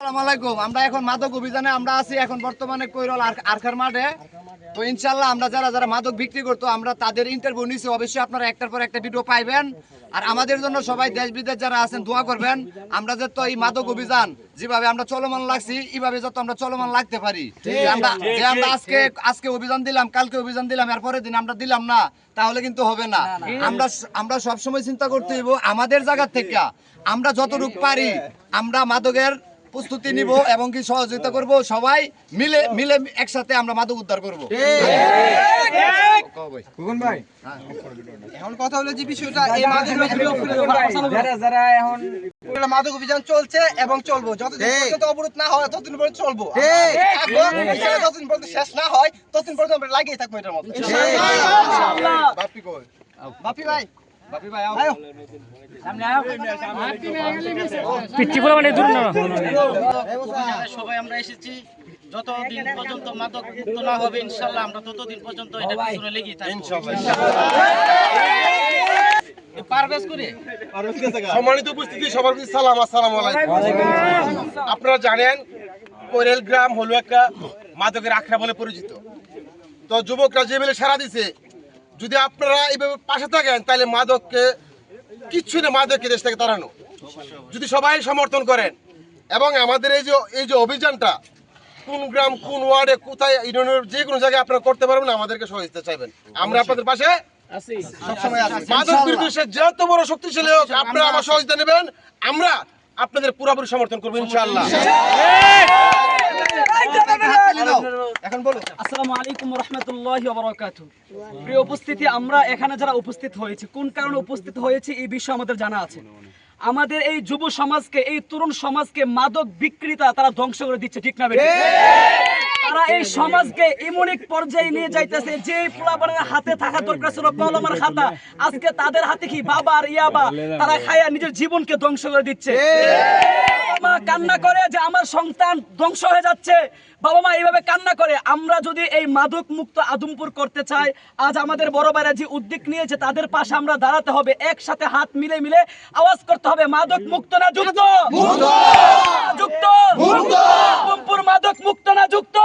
আসসালামু আলাইকুম। আমরা এখন মাদক অভিযানে আমরা আছি এখন বর্তমানে কৈরল আরখার মাঠে। তো ইনশাআল্লাহ আমরা যারা মাদক বিক্রি করতো আমরা তাদের ইন্টারভিউ নিছি। অবশ্যই আপনারা একটার পর একটা ভিডিও পাইবেন। আর আমাদের জন্য সবাই দেশ বিদেশ যারা আছেন দোয়া করবেন। আমরা যত এই মাদক অভিযান যেভাবে আমরা চলমান লাগছি এইভাবে যত আমরা চলমান লাগতে পারি। আমরা আজকে অভিযান দিলাম, কালকে অভিযান দিলাম, এরপরের দিন আমরা দিলাম না, তাহলে কিন্তু হবে না। আমরা সবসময় চিন্তা করতে হইব আমাদের জায়গা থেকে আমরা যতটুকু পারি আমরা মাদকের প্রস্তুতি নিব এবং কি সহযোগিতা করব। সবাই মিলে একসাথে আমরা মাদক উদ্ধার করব। এখন কথা হলো যে বিষয়টা এই মাদক অভিযান চলছে এবং চলবো, যতদিন পর্যন্ত অবরোধ না হয় ততদিন পর্যন্ত চলবো, যতদিন পর্যন্ত শেষ না হয় ততদিন পর্যন্ত আমরা লাগিয়ে থাকবো এটার মধ্যে। বাপি ভাই সবাই আমরা এসেছি, যতদিন পর্যন্ত মাদক মুক্ত না হবে ইনশাআল্লাহ আমরা ততদিন পর্যন্ত এটা পিছনে লেগেই থাকবো ইনশাআল্লাহ। সম্মানিত উপস্থিতি, সবার প্রতি সালাম, আসসালামু আলাইকুম। আপনারা জানেন কৈরেল গ্রাম হলো একটা মাদকের আখড়া বলে পরিচিত। তো যুবকরা যে বেলে সারা দিছে, যদি আপনারা এইভাবে পাশে থাকেন তাহলে মাদককে কিচ্ছু না, মাদককে দেশ থেকে তাড়ানো যদি সবাই সমর্থন করেন। এবং আমাদের এই যে অভিযানটা কোন গ্রাম কোন ওয়ার্ডে কোথায় ইউনিয়নের যে কোনো জায়গায় আপনারা করতে পারবেন, আমাদেরকে সহযোগিতা চাইবেন, আমরা আপনাদের পাশে সবসময় আছি। মাদক বিরোধী যত বড় শক্তিশালী হোক আপনারা আমার সহযোগিতা নেবেন, আমরা আপনাদের পুরোপুরি সমর্থন করবো ইনশাআল্লাহ। আসসালামু আলাইকুম ওয়া রাহমাতুল্লাহি ওয়া বারাকাতুহু। প্রিয় উপস্থিতি, আমরা এখানে যারা উপস্থিত হয়েছি কোন কারণে উপস্থিত হয়েছি এই বিষয়ে আমাদের জানা আছে। আমাদের এই যুব সমাজকে, এই তরুণ সমাজকে মাদক বিক্রেতা তারা ধ্বংস করে দিচ্ছে, ঠিক না বেঠিক? তারা এই সমাজকে এমন এক পর্যায়ে নিয়ে যাইতেছে যে পোলাপানের হাতে থাকা দরকার ছিল কলমের খাতা, আজকে তাদের হাতে কি বাবা আর ইয়াবা, তারা খায়া নিজের জীবনকে ধ্বংস করে দিচ্ছে। মা কান্না করে যে আমার সন্তান ধ্বংস হয়ে যাচ্ছে, বাবা মা এইভাবে কান্না করে। আমরা যদি এই মাদক মুক্ত আদমপুর করতে চাই, আজ আমাদের বড় ভাইরা যে উদ্যোগ নিয়েছে তাদের পাশে আমরা দাঁড়াতে হবে, একসাথে হাত মিলে আওয়াজ করতে হবে মাদক মুক্ত না যুক্ত, যুক্ত, আদমপুর মাদক মুক্ত না যুক্ত।